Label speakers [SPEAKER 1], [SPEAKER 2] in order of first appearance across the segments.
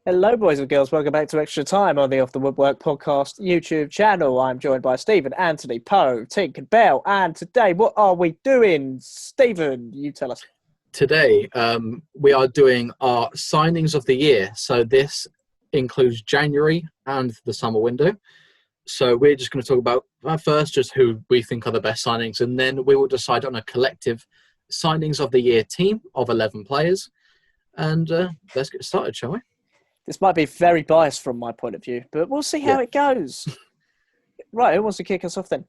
[SPEAKER 1] Hello, boys and girls. Welcome back to Extra Time on the Off the Woodwork podcast YouTube channel. I'm joined by Stephen, Anthony, Poe, Tink, and Bell. And today, what are we doing? Stephen, you tell us.
[SPEAKER 2] Today, we are doing our signings of the year. So this includes January and the summer window. So we're just going to talk about first just who we think are the best signings, and then we will decide on a collective signings of the year team of 11 players. And let's get started, shall we?
[SPEAKER 1] This might be very biased from my point of view, but we'll see how it goes. Right, who wants to kick us off then?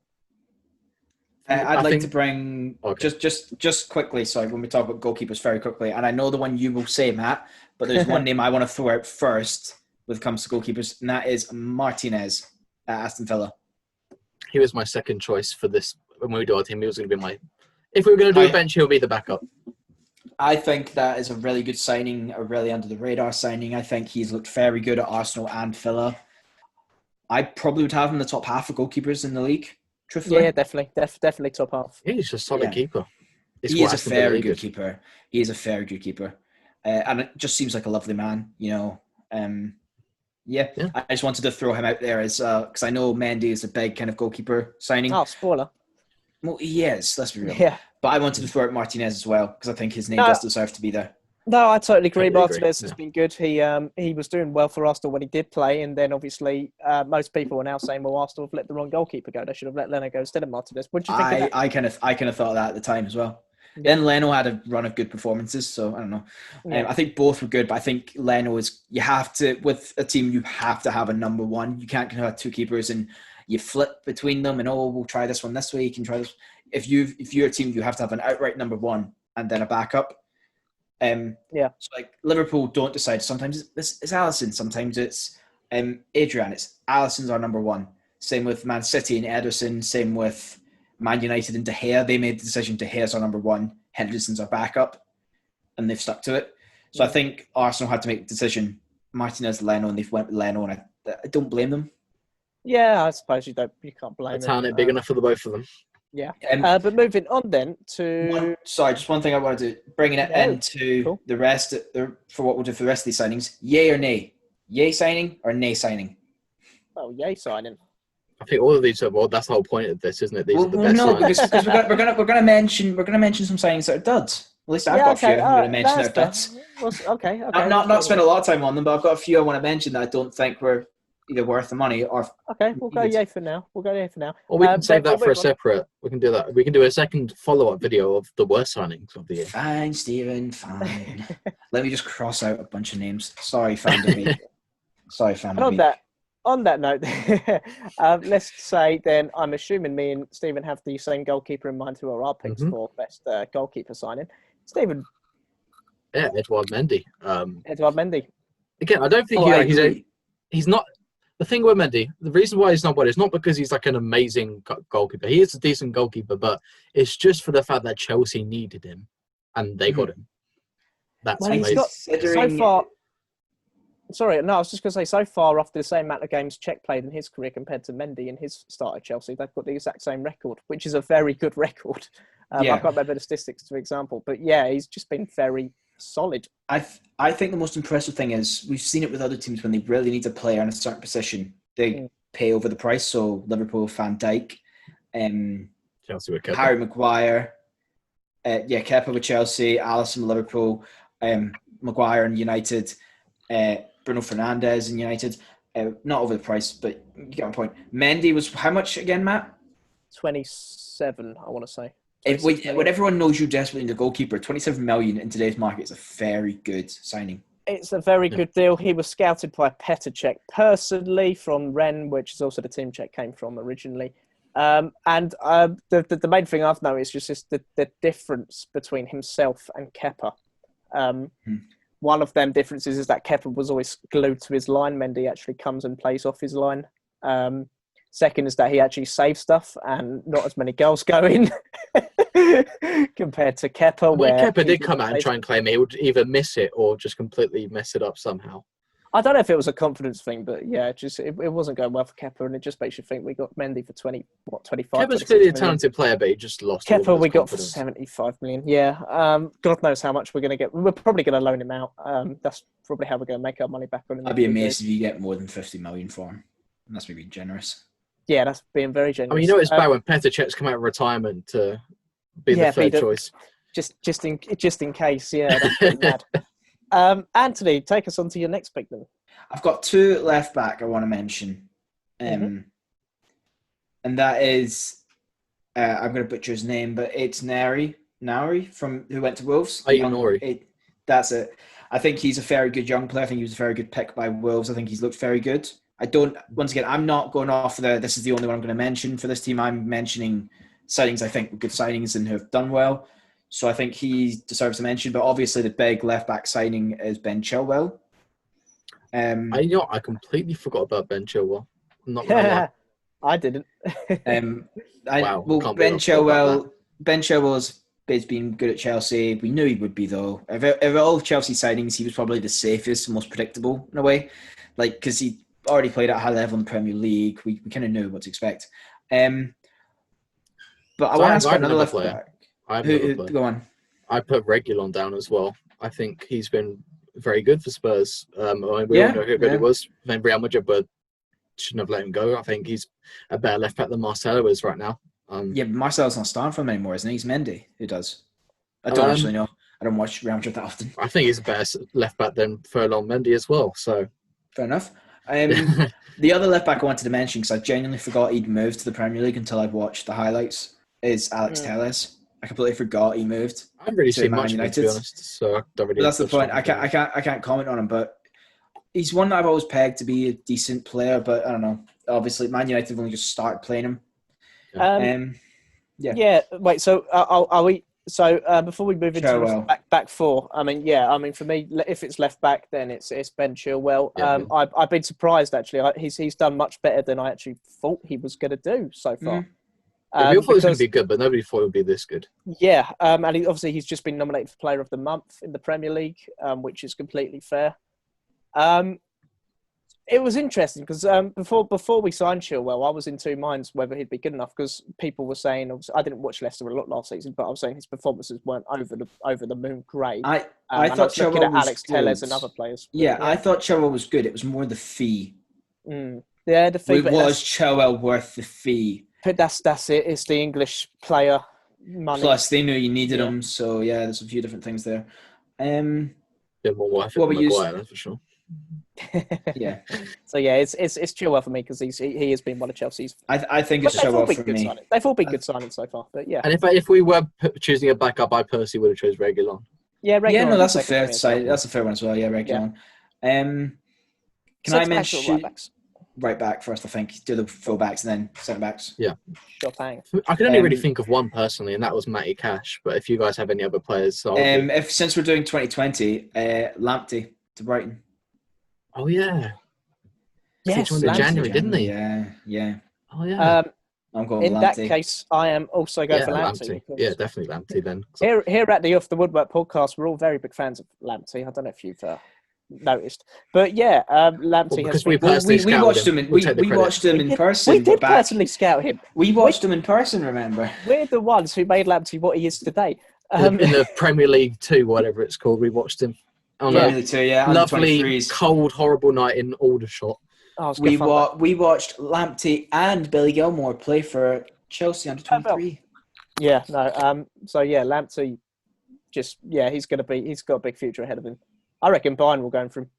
[SPEAKER 3] I'd like to bring just quickly. Sorry, when we talk about goalkeepers, very quickly, and I know the one you will say, Matt, but there's one name I want to throw out first when it comes to goalkeepers, and that is Martinez at Aston Villa.
[SPEAKER 2] He was my second choice for this when we do our team. He was going to be my. If we were going to do a bench, he'll be the backup.
[SPEAKER 3] I think that is a really good signing, a really under-the-radar signing. I think he's looked very good at Arsenal and Villa. I probably would have him in the top half of goalkeepers in the league, truthfully.
[SPEAKER 1] Yeah, definitely top half.
[SPEAKER 2] He's a solid keeper.
[SPEAKER 3] He is a very good keeper. He is a very good keeper. And it just seems like a lovely man, you know. I just wanted to throw him out there as because I know Mendy is a big kind of goalkeeper signing.
[SPEAKER 1] Oh, spoiler.
[SPEAKER 3] Well, he is, let's be real.
[SPEAKER 1] Yeah.
[SPEAKER 3] But I wanted to throw out Martinez as well because I think his name does deserve to be there.
[SPEAKER 1] No, I totally agree. Martinez has been good. He was doing well for Arsenal when he did play, and then obviously most people are now saying, well, Arsenal have let the wrong goalkeeper go. They should have let Leno go instead of Martinez. What do you think of that?
[SPEAKER 3] I kind of thought that at the time as well. Yeah. Then Leno had a run of good performances, so I don't know. I think both were good, but I think Leno is. You have to, with a team, you have to have a number one. You can't have two keepers and you flip between them and we'll try this one this week and try this. If you're a team, you have to have an outright number one and then a backup. So like Liverpool don't decide. Sometimes it's Alisson. Sometimes it's Adrian. It's Alisson's our number one. Same with Man City and Ederson. Same with Man United and De Gea. They made the decision De Gea's our number one. Henderson's our backup, and they've stuck to it. So I think Arsenal had to make the decision. Martinez, Leno, and they've went with Leno, and I don't blame them.
[SPEAKER 1] Yeah, I suppose you can't blame them.
[SPEAKER 2] A talent big enough for the both of them.
[SPEAKER 1] Yeah, but moving on then to...
[SPEAKER 3] just one thing I wanted to bring it into the rest, for what we'll do for the rest of these signings. Yay or nay? Yay signing or nay signing?
[SPEAKER 1] Oh, yay signing.
[SPEAKER 2] I think all of these are, that's the whole point of this, isn't it? These are the best signings.
[SPEAKER 3] Because we're gonna mention some signings that are duds. At least I've got a few I'm going to mention that are duds.
[SPEAKER 1] Okay.
[SPEAKER 3] Not spend a lot of time on them, but I've got a few I want to mention that I don't think were either worth the money or...
[SPEAKER 1] Okay, we'll go yay for now.
[SPEAKER 2] Or we can save that for a separate... We can do that. We can do a second follow-up video of the worst signings of the year.
[SPEAKER 3] Fine, Stephen, fine. Let me just cross out a bunch of names. Sorry, fan.
[SPEAKER 1] On that note, let's say then, I'm assuming me and Stephen have the same goalkeeper in mind who are our picks for best goalkeeper signing. Stephen?
[SPEAKER 2] Yeah, Edouard Mendy.
[SPEAKER 1] Edouard Mendy.
[SPEAKER 2] Again, I don't think he's not... The thing with Mendy, the reason why he's not one is not because he's like an amazing goalkeeper. He is a decent goalkeeper, but it's just for the fact that Chelsea needed him and they got him. That's amazing.
[SPEAKER 1] So far... Sorry, no, I was just going to say, so far, after the same amount of games Czech played in his career compared to Mendy in his start at Chelsea, they've got the exact same record, which is a very good record. I can't remember the statistics, for example. But yeah, he's just been very solid.
[SPEAKER 3] I think the most impressive thing is we've seen it with other teams when they really need a player in a certain position. They pay over the price. So Liverpool, Van Dijk,
[SPEAKER 2] Chelsea with Kepa.
[SPEAKER 3] Harry Maguire, Kepa with Chelsea, Alisson with Liverpool, Maguire and United, Bruno Fernandes in United. Not over the price, but you get my point. Mendy was how much again, Matt?
[SPEAKER 1] 27, I want to say.
[SPEAKER 3] When everyone knows you desperately need a goalkeeper, 27 million in today's market is a very good signing.
[SPEAKER 1] It's a very good deal. He was scouted by Petr Cech personally from Rennes, which is also the team Cech came from originally. The main thing I've noticed is just the difference between himself and Kepa. One of them differences is that Kepa was always glued to his line. Mendy actually comes and plays off his line. Second is that he actually saves stuff and not as many goals go in compared to Kepa.
[SPEAKER 2] When Kepa did come out and try and claim it, he would either miss it or just completely mess it up somehow.
[SPEAKER 1] I don't know if it was a confidence thing, but yeah, it wasn't going well for Kepa, and it just makes you think we got Mendy for 25.
[SPEAKER 2] Kepa's clearly a talented player, but he just lost.
[SPEAKER 1] Kepa we got for 75 million. Yeah, God knows how much we're going to get. We're probably going to loan him out. That's probably how we're going to make our money back on him.
[SPEAKER 3] I'd be amazed if you get more than 50 million for him. That's maybe generous.
[SPEAKER 1] Yeah, that's being very generous.
[SPEAKER 2] I mean, it's bad when Petr Cech's come out of retirement to be the third choice.
[SPEAKER 1] Just in case, yeah, that's pretty mad. Anthony, take us on to your next pick then.
[SPEAKER 3] I've got two left back I want to mention. And that is, I'm going to butcher his name, but it's Nari who went to Wolves. That's it. I think he's a very good young player. I think he was a very good pick by Wolves. I think he's looked very good. I'm not going off this is the only one I'm going to mention for this team. I'm mentioning signings I think were good signings and have done well. So I think he deserves a mention. But obviously the big left-back signing is Ben Chilwell.
[SPEAKER 2] I completely forgot about Ben Chilwell. I'm not gonna lie.
[SPEAKER 1] I didn't.
[SPEAKER 3] Ben Chilwell's been good at Chelsea. We knew he would be, though. Of all of Chelsea signings, he was probably the safest and most predictable in a way. Because he already played at a high level in the Premier League. We kind of knew what to expect. But I want to ask another left back. Go on.
[SPEAKER 2] I put Reguilon down as well. I think he's been very good for Spurs. We all know how good he was. Then Real Madrid, but shouldn't have let him go. I think he's a better left back than Marcelo is right now.
[SPEAKER 3] But Marcelo's not starting for him anymore, isn't he? He's Mendy who does. I don't actually know. I don't watch Real Madrid that often.
[SPEAKER 2] I think he's a better left back than Furlong Mendy as well. So
[SPEAKER 3] fair enough. The other left back I wanted to mention, because I genuinely forgot he'd moved to the Premier League until I watched the highlights, is Alex Telles. I completely forgot he moved.
[SPEAKER 2] I haven't really seen much of him, to be honest. So I don't really.
[SPEAKER 3] But that's the point. I can't comment on him, but he's one that I've always pegged to be a decent player. But I don't know. Obviously, Man United have only just started playing him.
[SPEAKER 1] Yeah. Wait. So are we? So before we move into back four, for me, if it's left back, then it's Ben Chilwell. I've been surprised actually. He's done much better than I actually thought he was going to do so far.
[SPEAKER 2] We all thought it was going to be good, but nobody thought it would be this good.
[SPEAKER 1] Yeah, and he's just been nominated for Player of the Month in the Premier League, which is completely fair. It was interesting because before we signed Chilwell, I was in two minds whether he'd be good enough because people were saying, I didn't watch Leicester a lot last season, but I was saying his performances weren't over the moon great.
[SPEAKER 3] I thought Chilwell
[SPEAKER 1] looking at
[SPEAKER 3] was
[SPEAKER 1] Alex
[SPEAKER 3] good.
[SPEAKER 1] Telles and other players.
[SPEAKER 3] Yeah, I thought Chilwell was good. It was more the fee.
[SPEAKER 1] Yeah, the fee.
[SPEAKER 3] Was Chilwell worth the fee?
[SPEAKER 1] But that's it. It's the English player money.
[SPEAKER 3] Plus, they knew you needed him, so yeah, there's a few different things there.
[SPEAKER 2] Bit more worth it than Maguire, that's for sure.
[SPEAKER 3] Yeah.
[SPEAKER 1] So yeah, it's Chilwell for me because he has been one of Chelsea's.
[SPEAKER 3] I think it's Chilwell for me.
[SPEAKER 1] They've all been good signings so far, but yeah.
[SPEAKER 2] And if we were choosing a backup, I personally would have chosen Reguilon.
[SPEAKER 1] Yeah, Reguilon.
[SPEAKER 3] Yeah, no, that's a fair side. That's a fair one as well. Yeah, Reguilon. Can I mention right back first? I think do the full backs and then centre backs.
[SPEAKER 2] Yeah,
[SPEAKER 1] sure thing.
[SPEAKER 2] I can only really think of one personally, and that was Matty Cash. But if you guys have any other players,
[SPEAKER 3] since we're doing 2020, Lamptey to Brighton.
[SPEAKER 2] Oh yeah.
[SPEAKER 1] Yes,
[SPEAKER 2] in January, didn't he?
[SPEAKER 3] Yeah.
[SPEAKER 2] Oh yeah.
[SPEAKER 3] I'm going
[SPEAKER 1] in
[SPEAKER 3] Lamptey.
[SPEAKER 1] That case, I am also going for Lamptey.
[SPEAKER 2] Yeah, definitely Lamptey then.
[SPEAKER 1] Here at the Off the Woodwork podcast, we're all very big fans of Lamptey. I don't know if you've noticed, but yeah, Lamptey has.
[SPEAKER 3] We watched him. We watched him in person.
[SPEAKER 1] We did personally scout him.
[SPEAKER 3] We watched him in person. Remember,
[SPEAKER 1] we're the ones who made Lamptey what he is today.
[SPEAKER 2] In the Premier League 2, whatever it's called, we watched him.
[SPEAKER 3] Premier League 2, yeah.
[SPEAKER 2] Lovely, cold, horrible night in Aldershot.
[SPEAKER 3] We watched Lamptey and Billy Gilmore play for Chelsea under 23.
[SPEAKER 1] Yeah, no. So yeah, Lamptey, he's got a big future ahead of him. I reckon Bayern will go in for him.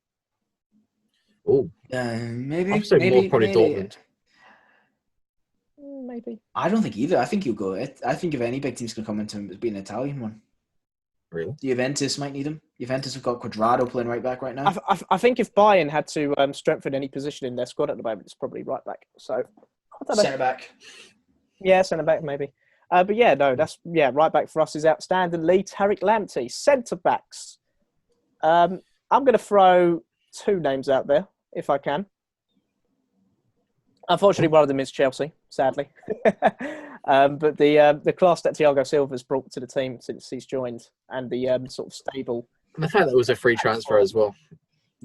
[SPEAKER 2] Oh,
[SPEAKER 3] maybe.
[SPEAKER 2] I'd say more probably Dortmund.
[SPEAKER 1] Maybe.
[SPEAKER 3] I don't think either. I think he'll go. I think if any big team's going to come into him, it'll be an Italian one.
[SPEAKER 2] Really?
[SPEAKER 3] Juventus might need him. Juventus have got Quadrado playing right back right now.
[SPEAKER 1] I think if Bayern had to strengthen any position in their squad at the moment, it's probably right back. So I don't know. Centre back. Yeah, centre back maybe. But yeah, no, right back for us is outstanding. Tariq Lamptey. Centre backs. I'm going to throw two names out there if I can. Unfortunately, one of them is Chelsea, sadly. But the class that Thiago Silva's brought to the team since he's joined, and the sort of stable.
[SPEAKER 2] And the fact that it was a free transfer as well.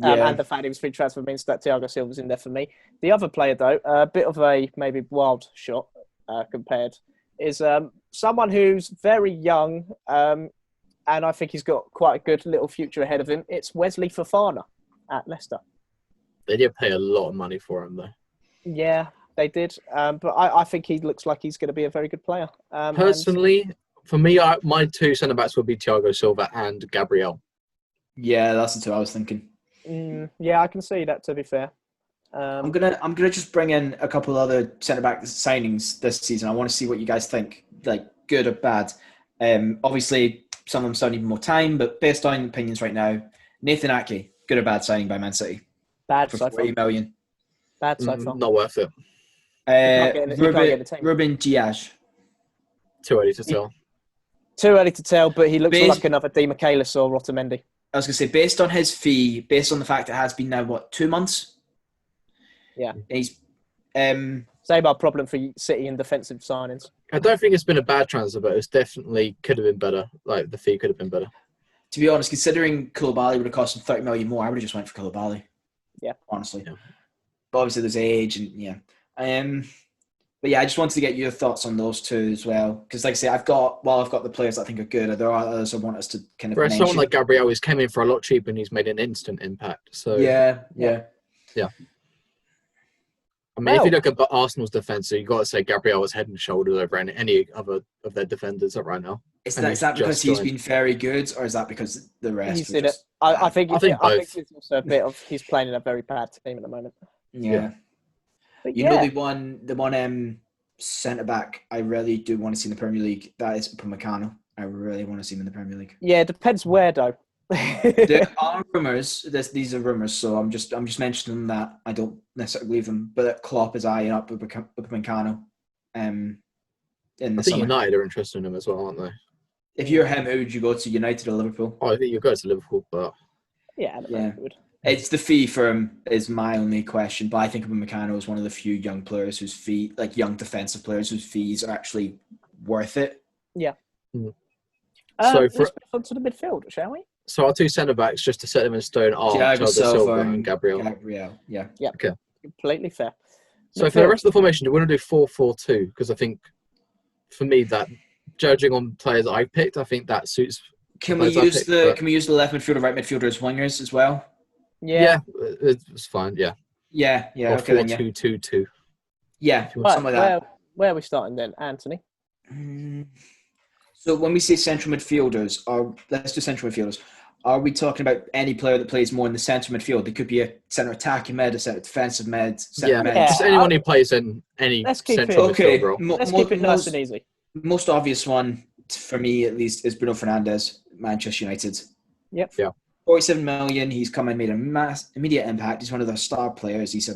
[SPEAKER 1] And the fact he was free transfer means that Thiago Silva's in there for me. The other player, though, a bit of a maybe wild shot compared, is someone who's very young, and I think he's got quite a good little future ahead of him. It's Wesley Fofana at Leicester.
[SPEAKER 2] They did pay a lot of money for him, though.
[SPEAKER 1] Yeah, they did. But I think he looks like he's going to be a very good player.
[SPEAKER 2] Personally, for me, my two centre-backs would be Thiago Silva and Gabriel.
[SPEAKER 3] Yeah, that's the two I was thinking.
[SPEAKER 1] Yeah, I can see that, to be fair.
[SPEAKER 3] I'm gonna just bring in a couple other centre-back signings this season. I want to see what you guys think, like good or bad. Obviously, some of them still need more time, but based on opinions right now, Nathan Ake, good or bad signing by Man City?
[SPEAKER 1] Bad
[SPEAKER 3] for
[SPEAKER 1] so far.
[SPEAKER 3] $40 million.
[SPEAKER 1] Bad so far.
[SPEAKER 2] Not worth it.
[SPEAKER 3] Ruben Diaz.
[SPEAKER 2] Too early to tell.
[SPEAKER 1] Too early to tell, but he looks like another Di Michaelis or Otamendi.
[SPEAKER 3] I was going to say, based on his fee, based on the fact it has been now, 2 months?
[SPEAKER 1] Yeah.
[SPEAKER 3] He's
[SPEAKER 1] same problem for City in defensive signings.
[SPEAKER 2] I don't think it's been a bad transfer, but it's definitely could have been better. Like, the fee could have been better.
[SPEAKER 3] To be honest, considering Koulibaly would have cost him $30 million more, I would have just went for Koulibaly.
[SPEAKER 1] Yeah.
[SPEAKER 3] Honestly.
[SPEAKER 2] Yeah.
[SPEAKER 3] But obviously there's age and yeah. But yeah, I just wanted to get your thoughts on those two as well. Because like I say, I've got the players I think are good. There are others I want us to kind of mention.
[SPEAKER 2] Someone like Gabriel, he's came in for a lot cheaper and he's made an instant impact. So
[SPEAKER 3] Yeah.
[SPEAKER 2] I mean, if you look at Arsenal's defence, you've got to say Gabriel was head and shoulders over any other of their defenders right now.
[SPEAKER 3] Is that because he's been very good, or is that because the rest?
[SPEAKER 1] He's in it. I think
[SPEAKER 2] both.
[SPEAKER 1] it's also a bit of he's playing in a very bad team at the moment.
[SPEAKER 3] Yeah.
[SPEAKER 1] But
[SPEAKER 3] you know the one centre back I really do want to see in the Premier League. That is Upamecano. I really want to see him in the Premier League.
[SPEAKER 1] Yeah, it depends where though.
[SPEAKER 3] There are rumours. These are rumours, so I'm just mentioning that. I don't necessarily believe them, but Klopp is eyeing up Upamecano. In the
[SPEAKER 2] I think
[SPEAKER 3] summer.
[SPEAKER 2] United are interested in him as well, aren't they?
[SPEAKER 3] If you're him, who would you go to? United or Liverpool?
[SPEAKER 2] Oh, I think you'd go to Liverpool, but
[SPEAKER 1] yeah.
[SPEAKER 3] It's the fee for him is my only question, but I think Upamecano is one of the few young players whose fee, like young defensive players whose fees are actually worth it.
[SPEAKER 1] Yeah.
[SPEAKER 2] So
[SPEAKER 1] let's move on to the midfield, shall we?
[SPEAKER 2] So our two centre backs, just to set them in stone, are Thiago Silva and Gabriel.
[SPEAKER 3] Yeah.
[SPEAKER 2] Okay.
[SPEAKER 1] Completely fair.
[SPEAKER 2] So for the rest of the formation, do we want to do 4-4-2? Because I think, for me, that judging on players I picked, I think that suits.
[SPEAKER 3] Can we use the left midfielder, right midfielder as wingers as well?
[SPEAKER 1] Yeah,
[SPEAKER 2] it's fine. Yeah.
[SPEAKER 3] Yeah.
[SPEAKER 2] Or
[SPEAKER 3] Okay,
[SPEAKER 2] 4-2-2-2.
[SPEAKER 3] Yeah, something like that.
[SPEAKER 1] Where are we starting then, Anthony?
[SPEAKER 3] So when we say central midfielders, let's do central midfielders. Are we talking about any player that plays more in the centre midfield? It could be a centre attacking mid, a centre defensive mid, centre mid.
[SPEAKER 2] Just anyone who plays in any central midfield role.
[SPEAKER 1] Let's keep it nice and easy.
[SPEAKER 3] Most obvious one, for me at least, is Bruno Fernandes, Manchester United.
[SPEAKER 1] Yep.
[SPEAKER 2] Yeah.
[SPEAKER 3] 47 million. He's come and made a immediate impact. He's one of their star players. He's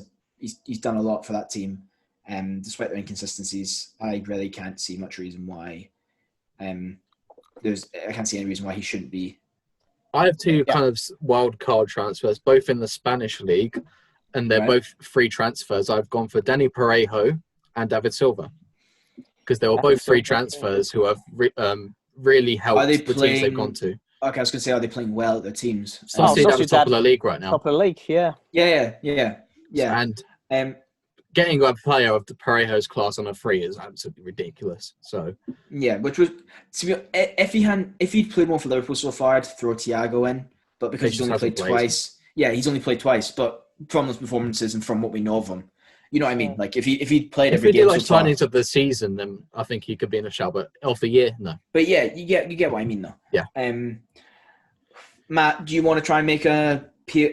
[SPEAKER 3] done a lot for that team. Despite their inconsistencies, I really can't see much reason why. I can't see any reason why he shouldn't be. I
[SPEAKER 2] have two kind of wild card transfers, both in the Spanish league, and they're both free transfers. I've gone for Dani Parejo and David Silva because they were both free transfers who have really helped the teams they've gone to.
[SPEAKER 3] Okay, I was going to say, are they playing well at their teams?
[SPEAKER 2] Sociedad at the top of the league right now.
[SPEAKER 1] Top of the league, yeah.
[SPEAKER 3] Yeah.
[SPEAKER 2] And getting a player of the Parejo's class on a free is absolutely ridiculous. So
[SPEAKER 3] yeah, which was if he'd played more for Liverpool so far, I'd throw Thiago in, but because he's only played twice. Yeah, he's only played twice, but from those performances and from what we know of him, you know what I mean. Like if he'd played every game,
[SPEAKER 2] signings of the season, then I think he could be in a shout. But of the year, no.
[SPEAKER 3] But yeah, you get what I mean, though.
[SPEAKER 2] Yeah.
[SPEAKER 3] Matt, do you want to try and make a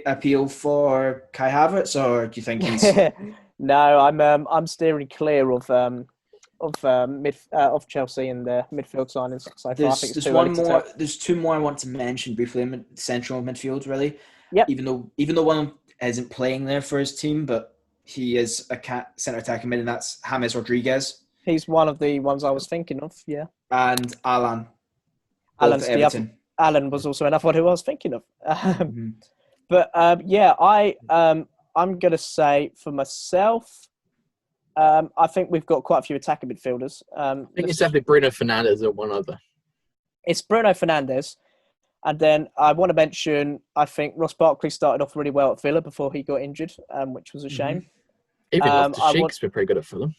[SPEAKER 3] appeal for Kai Havertz, or do you think he's?
[SPEAKER 1] No, I'm steering clear of Chelsea and the midfield signings so far. I think it's one more.
[SPEAKER 3] There's two more I want to mention briefly in central midfield. Really,
[SPEAKER 1] yeah.
[SPEAKER 3] Even though one isn't playing there for his team, but he is a centre attacking mid, and that's James Rodriguez.
[SPEAKER 1] He's one of the ones I was thinking of. Yeah,
[SPEAKER 3] and Alan.
[SPEAKER 1] Alan was also another one who I was thinking of. But I'm going to say for myself, I think we've got quite a few attacking midfielders.
[SPEAKER 2] I think it's definitely Bruno Fernandes or one other.
[SPEAKER 1] It's Bruno Fernandes. And then I want to mention, I think Ross Barkley started off really well at Villa before he got injured, which was a shame.
[SPEAKER 2] Even Loftus-Cheek's been pretty good at Fulham.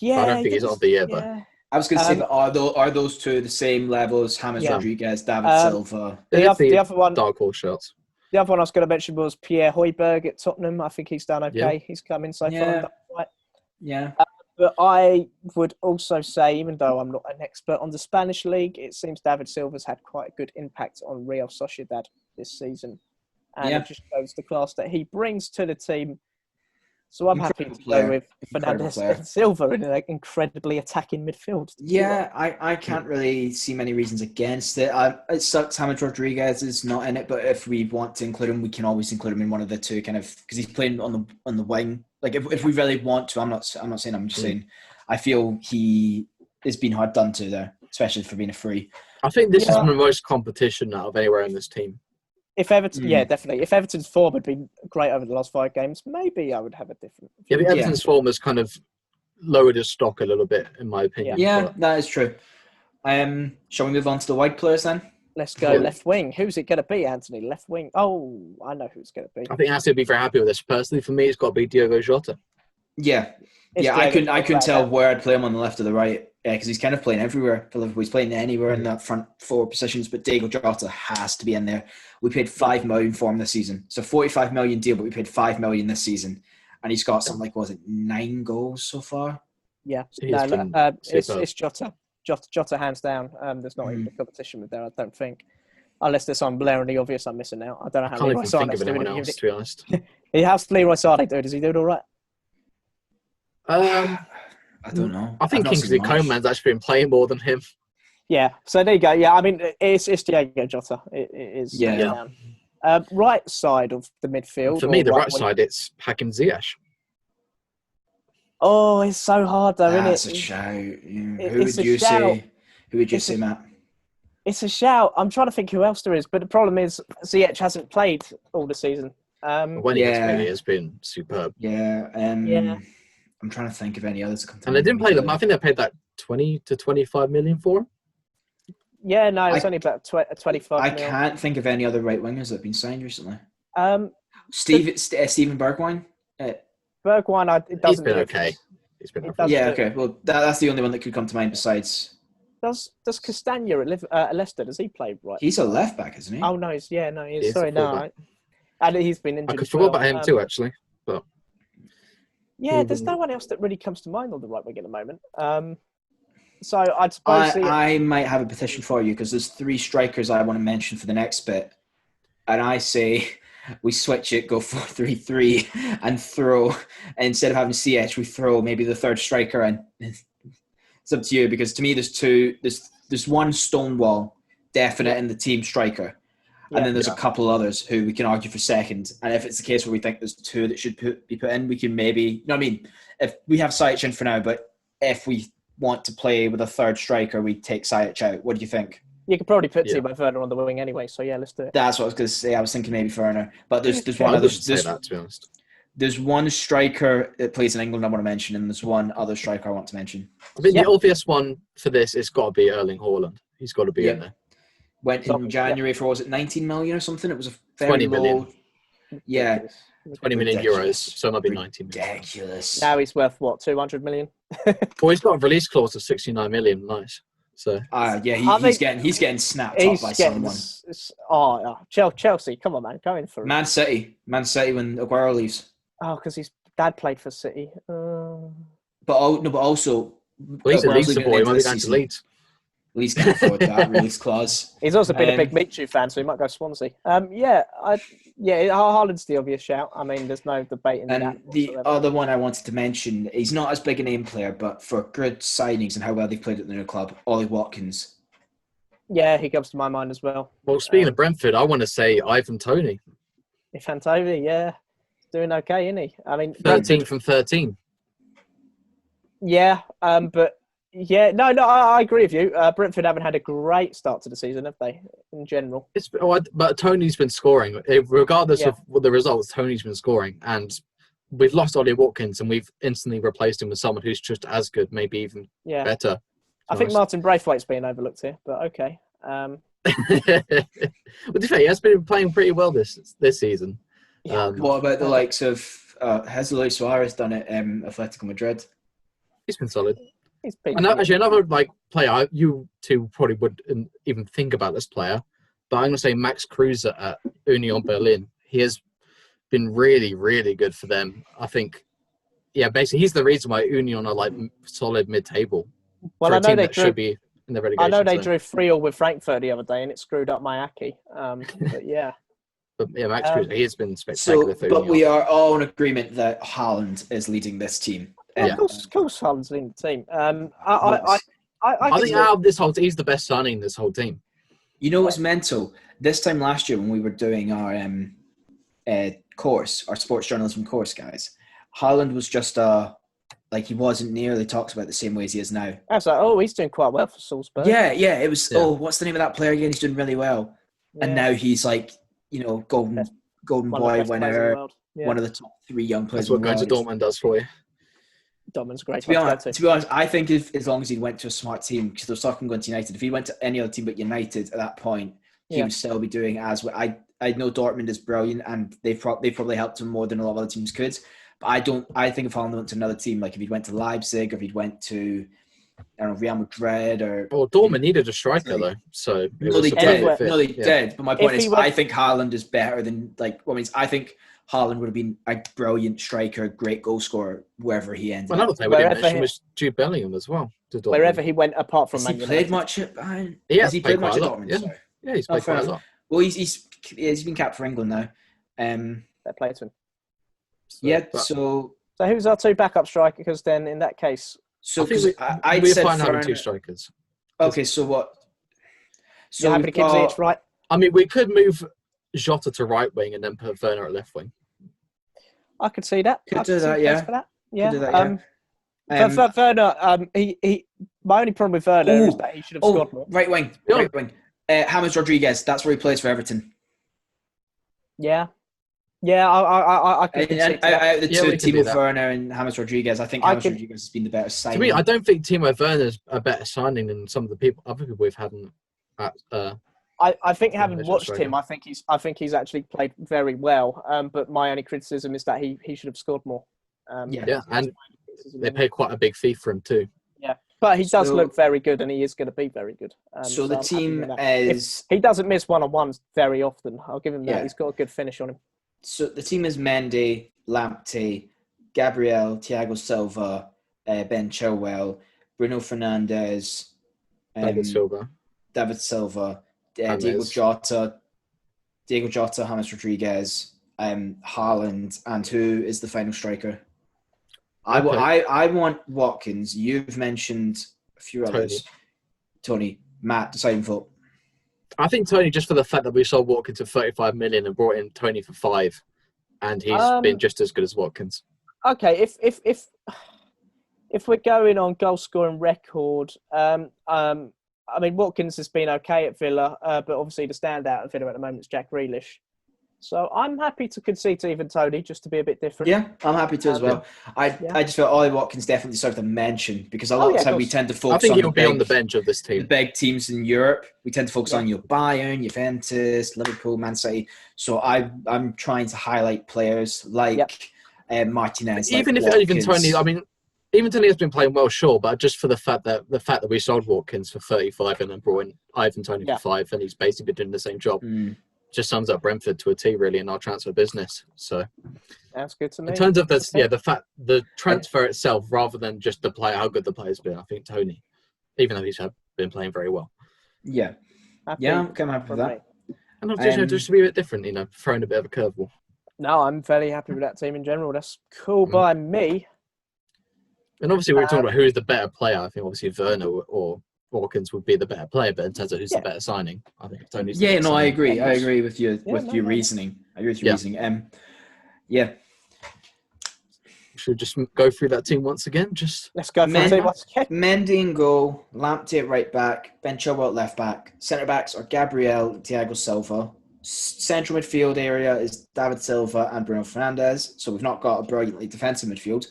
[SPEAKER 1] Yeah,
[SPEAKER 2] I don't think he's of the year, though.
[SPEAKER 3] I was going to say, but are those two the same level as James Rodriguez, David Silva?
[SPEAKER 1] The other one,
[SPEAKER 2] dark horse shots.
[SPEAKER 1] The other one I was going to mention was Pierre Højbjerg at Tottenham. I think he's done okay. Yeah. He's come in so far. Right.
[SPEAKER 3] Yeah.
[SPEAKER 1] But I would also say, even though I'm not an expert on the Spanish league, it seems David Silva's had quite a good impact on Real Sociedad this season. And it just shows the class that he brings to the team. So I'm happy to go with Fernandes and Silva in an incredibly attacking midfield.
[SPEAKER 3] Yeah, I can't really see many reasons against it. It sucks James Rodriguez is not in it, but if we want to include him, we can always include him in one of the two kind of, because he's playing on the wing. Like if we really want to, I'm not saying, I'm just saying, I feel he is being hard done to there, especially for being a free.
[SPEAKER 2] I think this is the most competition out of anywhere in this team.
[SPEAKER 1] If Everton, definitely. If Everton's form had been great over the last 5 games, maybe I would have a different.
[SPEAKER 2] Yeah, but Everton's form has kind of lowered his stock a little bit, in my opinion.
[SPEAKER 3] Yeah, that is true. Shall we move on to the white players then?
[SPEAKER 1] Let's go left wing. Who's it going to be, Anthony? Left wing. Oh, I know who it's going to be.
[SPEAKER 2] I think Anthony would be very happy with this. Personally, for me, it's got to be Diogo Jota.
[SPEAKER 3] Yeah. I couldn't tell where I'd play him on the left or the right. Yeah, because he's kind of playing everywhere for Liverpool. He's playing anywhere in that front 4 positions, but Diogo Jota has to be in there. We paid $5 million for him this season. So $45 million deal, but we paid $5 million this season. And he's got something like, 9 goals so far?
[SPEAKER 1] Yeah. It's Jota. Jota hands down. There's not even a competition with there, I don't think. Unless there's some blaringly obvious I'm missing out. I don't know how Leroy Sané's doing. I can't even think of anyone else, to be honest. How's Leroy Sané doing? Is he doing all right?
[SPEAKER 3] I don't know.
[SPEAKER 2] I think Kingsley Coman's actually been playing more than him.
[SPEAKER 1] Yeah, so there you go. Yeah, I mean, it's Diogo Jota. It is.
[SPEAKER 3] Yeah.
[SPEAKER 1] Right side of the midfield.
[SPEAKER 2] For me, the right side, it's Hakim Ziyech.
[SPEAKER 1] Oh, it's so hard though, isn't it?
[SPEAKER 3] That's a shout. Who would you say, Matt?
[SPEAKER 1] It's a shout. I'm trying to think who else there is, but the problem is Ziyech hasn't played all the season.
[SPEAKER 2] When he has played, it has been superb.
[SPEAKER 3] Yeah. I'm trying to think of any others.
[SPEAKER 2] And they didn't play them. I think they paid that 20 to 25 million for him.
[SPEAKER 1] Yeah, no, it's only about 25
[SPEAKER 3] I can't think of any other right wingers that have been signed recently. Steven Bergwijn?
[SPEAKER 1] Bergwijn, it doesn't.
[SPEAKER 2] He's been okay.
[SPEAKER 3] Okay. Well, that's the only one that could come to mind besides.
[SPEAKER 1] Does Castagna at Leicester, does he play right?
[SPEAKER 3] He's a left back, isn't he?
[SPEAKER 1] Oh, no. He is. Sorry, no. And he's been injured.
[SPEAKER 2] I could forget about him too, actually. But
[SPEAKER 1] yeah, there's no one else that really comes to mind on the right wing at the moment. So I'd suppose
[SPEAKER 3] I might have a petition for you because there's 3 strikers I want to mention for the next bit, and I say we switch it, go 4-3-3, and throw instead of having CH, we throw maybe the 3rd striker in. It's up to you because to me there's one Stonewall definite in the team striker. And then there's a couple others who we can argue for second. And if it's the case where we think there's 2 that should be put in, we can maybe... You know what I mean? If we have Sajic in for now, but if we want to play with a 3rd striker, we take Sajic out. What do you think?
[SPEAKER 1] You could probably put Timo Werner on the wing anyway, so yeah, let's do it.
[SPEAKER 3] That's what I was going to say. I was thinking maybe Werner. But there's one other...
[SPEAKER 2] to be honest.
[SPEAKER 3] There's one striker that plays in England I want to mention, and there's one other striker I want to mention.
[SPEAKER 2] I think the obvious one for this has got to be Erling Haaland. He's got to be in there.
[SPEAKER 3] Went in January for, was it 19 million or something? It was a very
[SPEAKER 2] 20 million.
[SPEAKER 3] low... Yeah.
[SPEAKER 2] 20 million euros, so it might be 19 million.
[SPEAKER 3] Ridiculous.
[SPEAKER 1] Now he's worth, 200 million?
[SPEAKER 2] Well, he's got a release clause of 69 million. Nice. So.
[SPEAKER 3] He's getting snapped up by someone.
[SPEAKER 1] Chelsea, come on, man. Go in for it.
[SPEAKER 3] Man City when Aguero leaves.
[SPEAKER 1] Oh, because his dad played for City.
[SPEAKER 3] But also...
[SPEAKER 2] Well, he's a Leeds supporter. He might be going to Leeds.
[SPEAKER 3] Leeds can't afford that release clause.
[SPEAKER 1] He's also been a big Michu fan, so he might go Swansea. Haaland's the obvious shout. I mean, there's no debate in that. And
[SPEAKER 3] the other one I wanted to mention, he's not as big a name player, but for good signings and how well they've played at the new club, Ollie Watkins.
[SPEAKER 1] Yeah, he comes to my mind as well.
[SPEAKER 2] Well, speaking of Brentford, I want to say Ivan Toney.
[SPEAKER 1] Ivan Toney, yeah. Doing okay, isn't he? I mean,
[SPEAKER 2] 13 from 13.
[SPEAKER 1] Yeah, but... Yeah, no, I agree with you. Brentford haven't had a great start to the season, have they, in general?
[SPEAKER 2] But Tony's been scoring. Regardless of the results, Tony's been scoring. And we've lost Ollie Watkins and we've instantly replaced him with someone who's just as good, maybe even better.
[SPEAKER 1] I think Martin Braithwaite's being overlooked here, but okay.
[SPEAKER 2] But to be fair, he has been playing pretty well this season.
[SPEAKER 1] Yeah,
[SPEAKER 3] What about the likes of has Luis Suarez done it? Atletico Madrid.
[SPEAKER 2] He's been solid.
[SPEAKER 1] he's been,
[SPEAKER 2] And actually, another player you two probably wouldn't even think about this player, but I'm going to say Max Kruse at Union Berlin. He has been really, really good for them. I think, basically, he's the reason why Union are solid mid-table.
[SPEAKER 1] Well,
[SPEAKER 2] for
[SPEAKER 1] I
[SPEAKER 2] a
[SPEAKER 1] know
[SPEAKER 2] team
[SPEAKER 1] they
[SPEAKER 2] that should be in the relegation.
[SPEAKER 1] I know they
[SPEAKER 2] zone.
[SPEAKER 1] drew 3-3 with Frankfurt the other day, and it screwed up my Aki. But yeah.
[SPEAKER 2] But Max Kruse, he has been spectacular for Union.
[SPEAKER 3] But we are all in agreement that Haaland is leading this team.
[SPEAKER 1] Of course, Haaland's leading the team.
[SPEAKER 2] I think out of this whole team, he's the best signing in this whole team.
[SPEAKER 3] You know what's mental? This time last year when we were doing our course, our sports journalism course, guys, Haaland was just he wasn't nearly talked about the same way as he is now.
[SPEAKER 1] I was like, he's doing quite well for Salzburg.
[SPEAKER 3] Yeah, it was. Yeah. What's the name of that player again? He's doing really well, and now he's golden boy winner, one of the top 3 young players.
[SPEAKER 2] That's what going to Dortmund does for you.
[SPEAKER 1] Dortmund's great.
[SPEAKER 3] To be honest, I think as long as he went to a smart team, because there was talking going to United, if he went to any other team but United at that point, he would still be doing as well. I know Dortmund is brilliant, and they've probably helped him more than a lot of other teams could. But I think if Haaland went to another team, like if he went to Leipzig or if he went to Real Madrid or...
[SPEAKER 2] Well, Dortmund needed a striker, though. So
[SPEAKER 3] they did. But my point is, I think Haaland is better than... I think Haaland would have been a brilliant striker, great goal scorer, wherever he ended.
[SPEAKER 2] Another thing we didn't mention was Jude Bellingham as well.
[SPEAKER 1] Wherever he went, apart from
[SPEAKER 3] Man United. Has he played much at Bayern?
[SPEAKER 2] Yeah,
[SPEAKER 3] has he played much at Dortmund?
[SPEAKER 2] Yeah, he's played quite a lot.
[SPEAKER 3] Well, he's been capped for England now.
[SPEAKER 1] That plays him.
[SPEAKER 3] So
[SPEAKER 1] who's our 2 backup strikers? Because then, in that case,
[SPEAKER 2] I'd said fine having 2 strikers.
[SPEAKER 3] Okay, so what?
[SPEAKER 1] So you're happy to keep Ziyech right?
[SPEAKER 2] I mean, we could move Jota to right wing and then put Werner at left wing.
[SPEAKER 1] I could see that.
[SPEAKER 3] Could do that, yeah.
[SPEAKER 1] For that. Yeah. Werner, my only problem with Werner is that he should have scored more.
[SPEAKER 3] Right wing. James Rodriguez. That's where he plays for Everton.
[SPEAKER 1] Yeah. Yeah, I could
[SPEAKER 3] concede that. Out of the two, Timo Werner and James Rodriguez, I think James Rodriguez has been the better signing.
[SPEAKER 2] To me, I don't think Timo Werner's a better signing than some of the other people we've had.
[SPEAKER 1] I think having watched him, I think he's actually played very well. But my only criticism is that he should have scored more.
[SPEAKER 2] And they pay quite a big fee for him too.
[SPEAKER 1] Yeah, but he does look very good, and he is going to be very good.
[SPEAKER 3] So the team is...
[SPEAKER 1] He doesn't miss one-on-ones very often. I'll give him that. Yeah. He's got a good finish on him.
[SPEAKER 3] So the team is Mendy, Lamptey, Gabriel, Thiago Silva, Ben Chilwell, Bruno Fernandes,
[SPEAKER 2] David
[SPEAKER 3] Silva, Diego Jota, James Rodriguez, Haaland, and who is the final striker? I want Watkins. You've mentioned a few others. Tony, Matt, deciding vote.
[SPEAKER 2] I think Tony, just for the fact that we sold Watkins for 35 million and brought in Tony for 5, and he's been just as good as Watkins.
[SPEAKER 1] Okay, if we're going on goal scoring record, I mean Watkins has been okay at Villa, but obviously the standout at Villa at the moment is Jack Grealish. So I'm happy to concede to even Tony just to be a bit different.
[SPEAKER 3] Yeah, I'm happy to as well. I just feel Ollie Watkins definitely deserves a mention because a lot of the time we tend to focus on...
[SPEAKER 2] I think he'll be on the bench of this team.
[SPEAKER 3] The big teams in Europe, we tend to focus on Bayern, Juventus, Liverpool, Man City. So I'm trying to highlight players like Martinez.
[SPEAKER 2] Even Tony, I mean, even Tony has been playing well, sure, but just for the fact that we sold Watkins for 35 and then brought in Ivan Tony for 5, and he's basically been doing the same job. Just sums up Brentford to a T, really, in our transfer business. So
[SPEAKER 1] that's good to me.
[SPEAKER 2] In terms of the transfer itself, rather than just the player, how good the player's been, I think Tony, even though he's been playing very well.
[SPEAKER 3] Yeah, I'm happy with that.
[SPEAKER 2] And just to be a bit different, throwing a bit of a curveball.
[SPEAKER 1] No, I'm very happy with that team in general. That's cool by me.
[SPEAKER 2] And obviously, we were talking about who is the better player. I think obviously Werner or Watkins would be the better player, but in terms of who's the better signing, I think Tony's the better signing.
[SPEAKER 3] I agree. I agree with your reasoning. I agree with your reasoning.
[SPEAKER 2] Should we just go through that team once again?
[SPEAKER 1] Let's go through the team once again.
[SPEAKER 3] Mendy in goal, Lamptey at right back, Ben Chilwell at left back. Centre backs are Gabriel, Thiago Silva. Central midfield area is David Silva and Bruno Fernandes. So we've not got a brilliantly defensive midfield.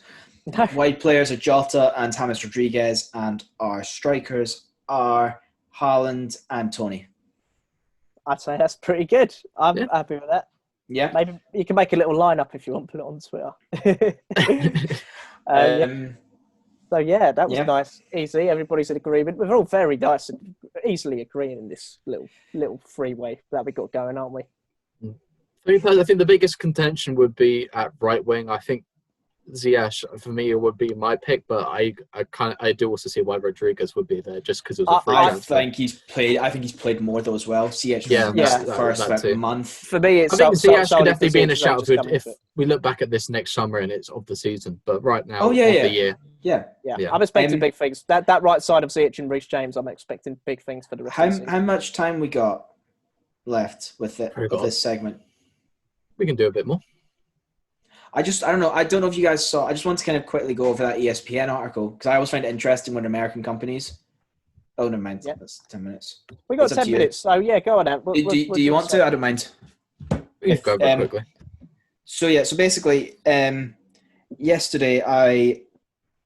[SPEAKER 3] Wide players are Jota and James Rodriguez, and our strikers are Haaland and Tony.
[SPEAKER 1] I'd say that's pretty good. I'm
[SPEAKER 2] Yeah.
[SPEAKER 1] happy with that.
[SPEAKER 3] Yeah.
[SPEAKER 1] Maybe you can make a little lineup if you want, put it on Twitter. Yeah. So yeah, that was nice, easy. Everybody's in agreement. We're all very nice and easily agreeing in this little freeway that we got going, aren't we?
[SPEAKER 2] I think the biggest contention would be at right wing. I think Ziyech for me it would be my pick, but I do also see why Rodriguez would be there just because it was a free transfer.
[SPEAKER 3] I think he's played more though as well. Ziyech first
[SPEAKER 2] that too.
[SPEAKER 3] month.
[SPEAKER 1] For me, it's
[SPEAKER 2] I think Ziyech could definitely be in a shout
[SPEAKER 1] if
[SPEAKER 2] we look back at this next summer and it's of the season. But right now,
[SPEAKER 3] the year.
[SPEAKER 1] Yeah. I'm expecting big things. That right side of Ziyech and Reece James, I'm expecting big things for the rest of the season.
[SPEAKER 3] How much time we got left with this segment?
[SPEAKER 2] We can do a bit more.
[SPEAKER 3] I don't know. I don't know if you guys saw. I just want to kind of quickly go over that ESPN article because I always find it interesting when American companies. Oh, never mind. Yeah. That's 10 minutes.
[SPEAKER 1] We got 10 minutes, so yeah, go on out.
[SPEAKER 3] Do you want to? I don't mind.
[SPEAKER 2] We can go quickly.
[SPEAKER 3] So basically, yesterday I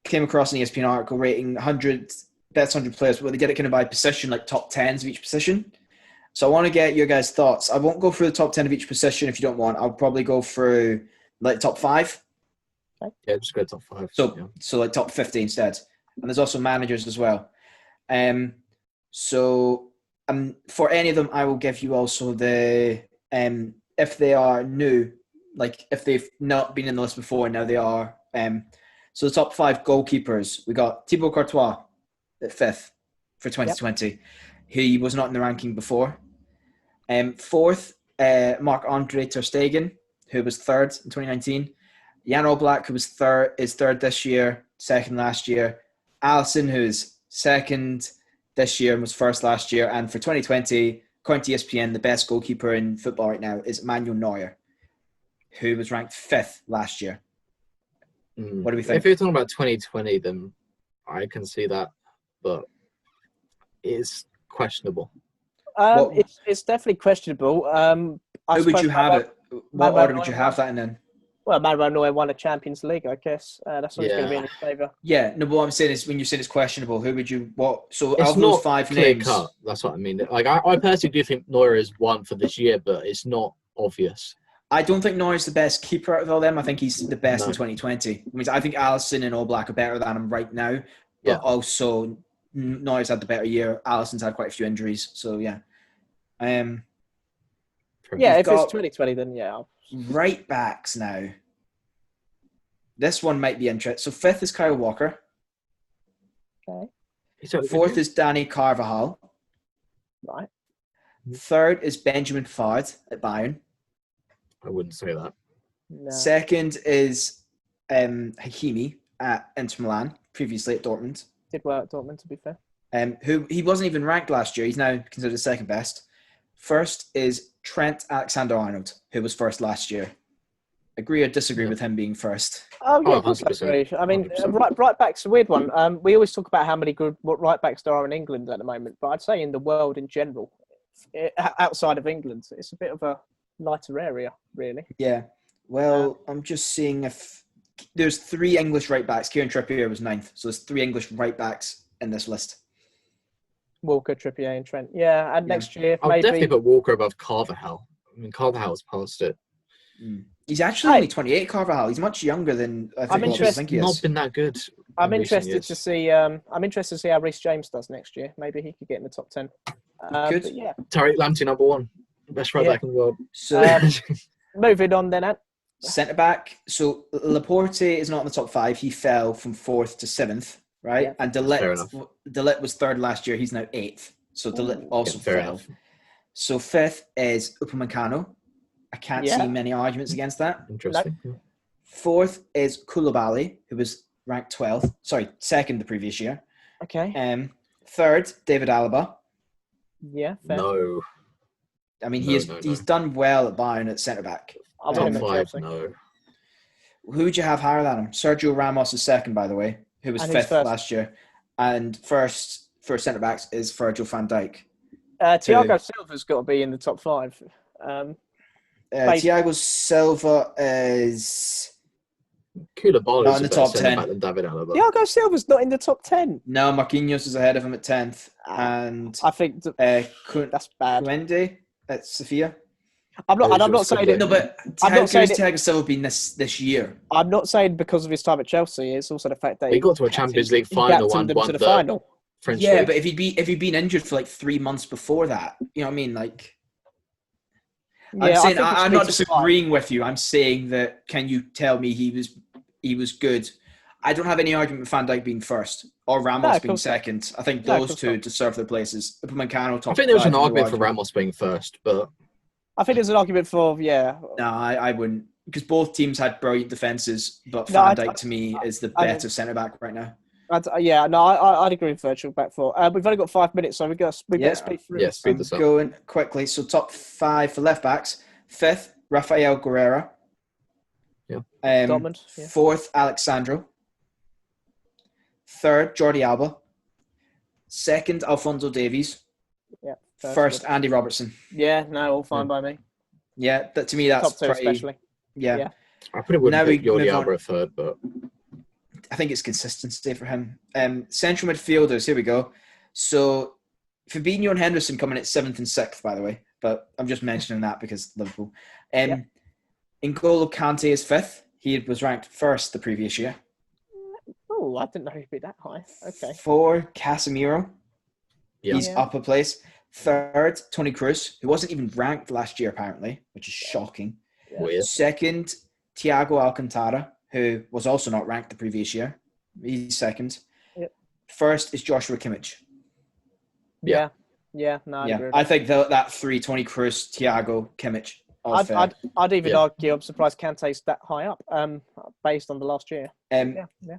[SPEAKER 3] came across an ESPN article rating 100 players, but they did it kind of by position, like top 10s of each position. So I want to get your guys' thoughts. I won't go through the top 10 of each position if you don't want. I'll probably go through like top 5.
[SPEAKER 2] Okay. Yeah, just go top 5.
[SPEAKER 3] So like top 50 instead. And there's also managers as well. So for any of them, I will give you also the if they are new, like if they've not been in the list before, now they are. So the top 5 goalkeepers, we got Thibaut Courtois at 5th for 2020. He was not in the ranking before. 4th, Marc-Andre ter Stegen, who was 3rd in 2019. Jan Oblak, who was is 3rd this year, 2nd last year. Alisson, who is 2nd this year and was 1st last year. And for 2020, according to ESPN, the best goalkeeper in football right now is Manuel Neuer, who was ranked 5th last year. What do we think?
[SPEAKER 2] If you're talking about 2020, then I can see that, but it's questionable.
[SPEAKER 1] It's definitely questionable.
[SPEAKER 3] Who would you have it? What order would you have that in then?
[SPEAKER 1] Well, Manuel Neuer won a Champions League, I guess. That's always going to be in his favour.
[SPEAKER 3] Yeah, no, but what I'm saying is when you're saying it's questionable, who would you So
[SPEAKER 2] it's
[SPEAKER 3] out of those 5 names,
[SPEAKER 2] cut. That's what I mean. Like I personally do think Neuer is one for this year, but it's not obvious.
[SPEAKER 3] I don't think Neuer's the best keeper out of all them. I think he's the best in 2020. I mean, I think Alisson and Oblak are better than him right now, but also Neuer's had the better year. Alisson's had quite a few injuries, so yeah.
[SPEAKER 1] If it's 2020, then yeah.
[SPEAKER 3] Right backs now. This one might be interesting. So 5th is Kyle Walker.
[SPEAKER 1] Okay.
[SPEAKER 3] 4th is Danny Carvajal.
[SPEAKER 1] Right.
[SPEAKER 3] 3rd is Benjamin Pavard at Bayern.
[SPEAKER 2] I wouldn't say that.
[SPEAKER 1] No.
[SPEAKER 3] 2nd is Hakimi at Inter Milan, previously at Dortmund.
[SPEAKER 1] Did well at Dortmund, to be fair.
[SPEAKER 3] Who he wasn't even ranked last year. He's now considered 2nd best. 1st is Trent Alexander-Arnold, who was 1st last year. Agree or disagree with him being 1st?
[SPEAKER 1] Oh, yeah, of course I agree. I mean, right back's a weird one. We always talk about how many good right backs there are in England at the moment, but I'd say in the world in general, outside of England, it's a bit of a lighter area, really.
[SPEAKER 3] Yeah. Well, I'm just seeing if there's 3 English right backs. Kieran Trippier was 9th, so there's 3 English right backs in this list.
[SPEAKER 1] Walker, Trippier, and Trent. Yeah, and next year
[SPEAKER 2] I'll definitely put Walker above Carvajal. I mean, Carvajal's past it.
[SPEAKER 3] He's actually only 28, Carvajal. He's much younger than I think he is.
[SPEAKER 2] Not been that good.
[SPEAKER 1] I'm interested to see. I'm interested to see how Reece James does next year. Maybe he could get in the top 10.
[SPEAKER 3] Good.
[SPEAKER 1] Yeah.
[SPEAKER 2] Tariq Lamptey, number 1, best right back in the world.
[SPEAKER 3] So
[SPEAKER 1] moving on then.
[SPEAKER 3] Centre back. So Laporte is not in the top 5. He fell from 4th to 7th. Right, yeah. And De Ligt was 3rd last year. He's now 8th. So De Ligt also fell. So 5th is Upamecano. I can't see many arguments against that.
[SPEAKER 2] Interesting.
[SPEAKER 3] 4th is Koulibaly, who was ranked 12th. Sorry, 2nd the previous year.
[SPEAKER 1] Okay.
[SPEAKER 3] 3rd, David Alaba.
[SPEAKER 1] Yeah. Fair.
[SPEAKER 2] No.
[SPEAKER 3] I mean, he's done well at Bayern at centre back.
[SPEAKER 2] Top 5, no.
[SPEAKER 3] Who would you have higher than him? Sergio Ramos is 2nd, by the way, who was 5th last year. And 1st for centre backs is Virgil van Dijk.
[SPEAKER 1] Thiago Silva's got to be in the top 5.
[SPEAKER 3] Thiago Silva is
[SPEAKER 2] Koulibaly
[SPEAKER 3] not in the top 10.
[SPEAKER 1] Thiago Silva's not in the top 10.
[SPEAKER 3] No, Marquinhos is ahead of him at 10th. And
[SPEAKER 1] I think that's bad.
[SPEAKER 3] Wendy at Sofia.
[SPEAKER 1] I'm not saying it.
[SPEAKER 3] No, but
[SPEAKER 1] I'm
[SPEAKER 3] how
[SPEAKER 1] not saying
[SPEAKER 3] good has Thiago Silva been this year?
[SPEAKER 1] I'm not saying because of his time at Chelsea. It's also the fact that
[SPEAKER 2] he got to a Champions League final and won the
[SPEAKER 1] final.
[SPEAKER 2] French
[SPEAKER 3] yeah,
[SPEAKER 2] League.
[SPEAKER 3] but if he'd been injured for like 3 months before that, you know what I mean? Like,
[SPEAKER 1] Yeah,
[SPEAKER 3] I'm not disagreeing with you. I'm saying that. Can you tell me he was good? I don't have any argument with Van Dijk being first or Ramos being second. I think those two deserve their places. Upamecano, top
[SPEAKER 2] I think there was
[SPEAKER 3] five,
[SPEAKER 2] an argument for
[SPEAKER 3] argument.
[SPEAKER 2] Ramos being first, but
[SPEAKER 1] I think there's an argument for
[SPEAKER 3] No, I wouldn't, because both teams had brilliant defenses, but Van Dijk to me is the better centre back right now.
[SPEAKER 1] I'd agree with Virgil back four. We've only got 5 minutes, so we've got to speed through.
[SPEAKER 2] Yeah, speed this up.
[SPEAKER 3] Going quickly. So top 5 for left backs. 5th, Rafael Guerreiro.
[SPEAKER 2] Yeah.
[SPEAKER 1] Dortmund. Yeah.
[SPEAKER 3] 4th, Alexandro. 3rd, Jordi Alba. 2nd, Alphonso Davies.
[SPEAKER 1] Yeah.
[SPEAKER 3] 1st, Andy Robertson.
[SPEAKER 1] Yeah, no, all fine by me.
[SPEAKER 3] Yeah, to me that's
[SPEAKER 1] top 2
[SPEAKER 3] pretty,
[SPEAKER 1] especially.
[SPEAKER 3] Yeah.
[SPEAKER 2] I probably wouldn't pick Jordi Alba a third, but
[SPEAKER 3] I think it's consistency for him. Central midfielders, here we go. So Fabinho and Henderson coming at 7th and 6th, by the way, but I'm just mentioning that because Liverpool. N'Golo Kante is 5th. He was ranked 1st the previous year.
[SPEAKER 1] Oh, I didn't know he'd be that high. Okay.
[SPEAKER 3] 4, Casemiro.
[SPEAKER 2] Yeah.
[SPEAKER 3] He's up a place. 3rd, Toni Kroos, who wasn't even ranked last year apparently, which is shocking.
[SPEAKER 2] Weird.
[SPEAKER 3] 2nd, Thiago Alcantara, who was also not ranked the previous year. He's 2nd.
[SPEAKER 1] Yep.
[SPEAKER 3] 1st is Joshua Kimmich.
[SPEAKER 1] Yeah. No,
[SPEAKER 3] I think that 3, Toni Kroos, Thiago, Kimmich.
[SPEAKER 1] I'd even argue I'm surprised Kante's that high up, based on the last year.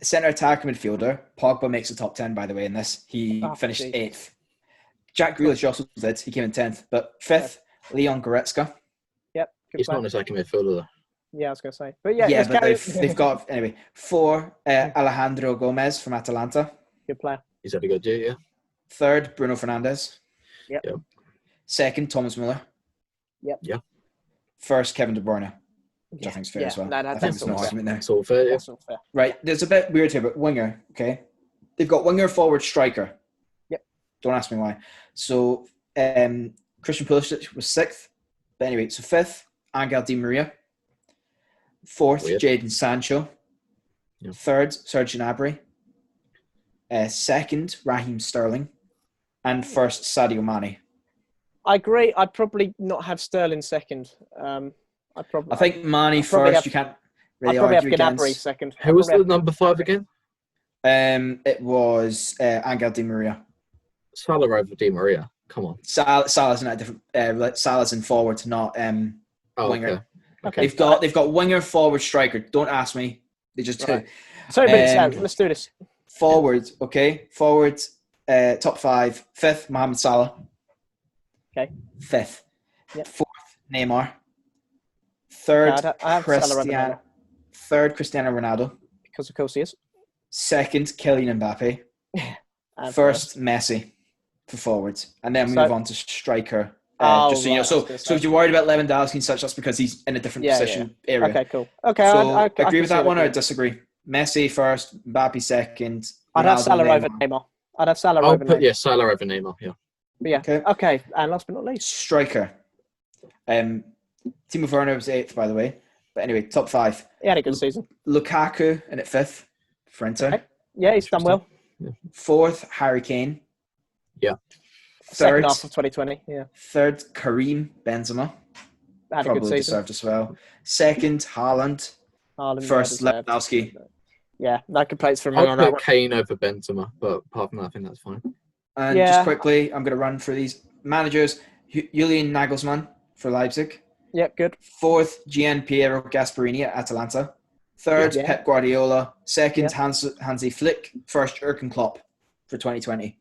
[SPEAKER 3] Centre attacker midfielder, Pogba makes the top 10, by the way, in this. He finished 8th. Jack Grealish also did. He came in 10th. But 5th, Leon Goretzka.
[SPEAKER 1] Yep.
[SPEAKER 2] He's not in the second midfielder, though.
[SPEAKER 1] Yeah, I was going to say. But
[SPEAKER 3] but they've got, anyway, 4, Alejandro Gomez from Atalanta.
[SPEAKER 1] Good player.
[SPEAKER 2] He's had a good year, yeah.
[SPEAKER 3] 3rd, Bruno Fernandes.
[SPEAKER 1] Yep.
[SPEAKER 3] 2nd, Thomas Müller.
[SPEAKER 1] Yep.
[SPEAKER 2] Yeah.
[SPEAKER 3] 1st, Kevin De Bruyne. Which I think is fair as well.
[SPEAKER 1] No,
[SPEAKER 3] I think there's no argument there.
[SPEAKER 2] It's all fair, yeah.
[SPEAKER 1] That's all fair.
[SPEAKER 3] Right, there's a bit weird here, but winger, okay? They've got winger, forward, striker.
[SPEAKER 1] Yep.
[SPEAKER 3] Don't ask me why. So, Christian Pulisic was 6th. But anyway, so 5th, Angel Di Maria. 4th, Jadon Sancho.
[SPEAKER 2] Yep.
[SPEAKER 3] 3rd, Serge Gnabry. 2nd, Raheem Sterling. And 1st, Sadio Mane.
[SPEAKER 1] I agree. I'd probably not have Sterling second.
[SPEAKER 3] I think Mane first. You can't really argue against.
[SPEAKER 1] I'd probably have Gnabry second.
[SPEAKER 2] Who was the number 5 again?
[SPEAKER 3] It was Angel Di Maria.
[SPEAKER 2] Salah over Di Maria. Come on.
[SPEAKER 3] Salah's in a different. Salah's in forward, not winger.
[SPEAKER 2] Okay.
[SPEAKER 3] They've got winger, forward, striker. Don't ask me. They just do.
[SPEAKER 1] Sorry, let's do this.
[SPEAKER 3] Forward, okay. Forward, top 5. 5th, Mohamed Salah.
[SPEAKER 1] Okay.
[SPEAKER 3] 5th.
[SPEAKER 1] Yep.
[SPEAKER 3] 4th, Neymar. 3rd,
[SPEAKER 1] I have
[SPEAKER 3] Cristiano. 3rd, Cristiano Ronaldo.
[SPEAKER 1] Because of course he is.
[SPEAKER 3] 2nd, Kylian Mbappe. 1st, Messi for forwards, and then we move on to striker. Just so you know, so if you're worried about Lewandowski and such, that's because he's in a different position area.
[SPEAKER 1] Okay, cool. Okay,
[SPEAKER 3] so
[SPEAKER 1] I
[SPEAKER 3] agree with that one, or disagree? Messi first, Mbappe second.
[SPEAKER 1] I'd have Salah over Neymar. I'd have Salah over Neymar.
[SPEAKER 2] Yeah, Salah over Neymar. Yeah.
[SPEAKER 1] Yeah. Okay. And last but not least,
[SPEAKER 3] striker. Timo Werner was 8th, by the way. But anyway, top 5.
[SPEAKER 1] He had a good season.
[SPEAKER 3] Lukaku in at 5th for Inter.
[SPEAKER 1] Okay. Yeah, he's done well.
[SPEAKER 2] Yeah.
[SPEAKER 3] 4th, Harry Kane.
[SPEAKER 2] Yeah.
[SPEAKER 3] 3rd,
[SPEAKER 1] second half of 2020. Yeah.
[SPEAKER 3] 3rd, Karim Benzema.
[SPEAKER 1] Had a good season.
[SPEAKER 3] Deserved as well. 2nd, Haaland. 1st, Lewandowski.
[SPEAKER 1] Yeah, no complaints from me on that
[SPEAKER 2] I'll
[SPEAKER 1] one.
[SPEAKER 2] put Kane over Benzema, but apart from that, I think that's fine.
[SPEAKER 3] And just quickly, I'm going to run through these managers. Julian Nagelsmann for Leipzig.
[SPEAKER 1] Yep, good.
[SPEAKER 3] 4th, Gian Piero Gasperini at Atalanta. 3rd, Pep Guardiola. 2nd, Hansi Flick. 1st, Jurgen Klopp for 2020.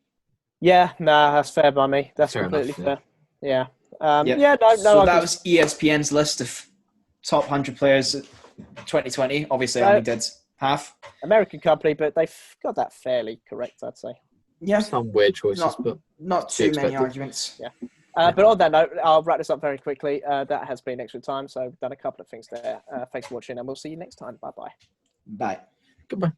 [SPEAKER 1] Yeah, that's fair by me. That's
[SPEAKER 2] fair
[SPEAKER 1] completely
[SPEAKER 2] enough,
[SPEAKER 1] fair.
[SPEAKER 3] So that was ESPN's list of top 100 players of 2020. Obviously, I only did half.
[SPEAKER 1] American company, but they've got that fairly correct, I'd say.
[SPEAKER 3] Yeah.
[SPEAKER 2] Some weird choices, but
[SPEAKER 3] not too many arguments.
[SPEAKER 1] Yeah. But on that note, I'll wrap this up very quickly. That has been extra time, so I've done a couple of things there. Thanks for watching, and we'll see you next time. Bye-bye.
[SPEAKER 3] Bye.
[SPEAKER 2] Goodbye.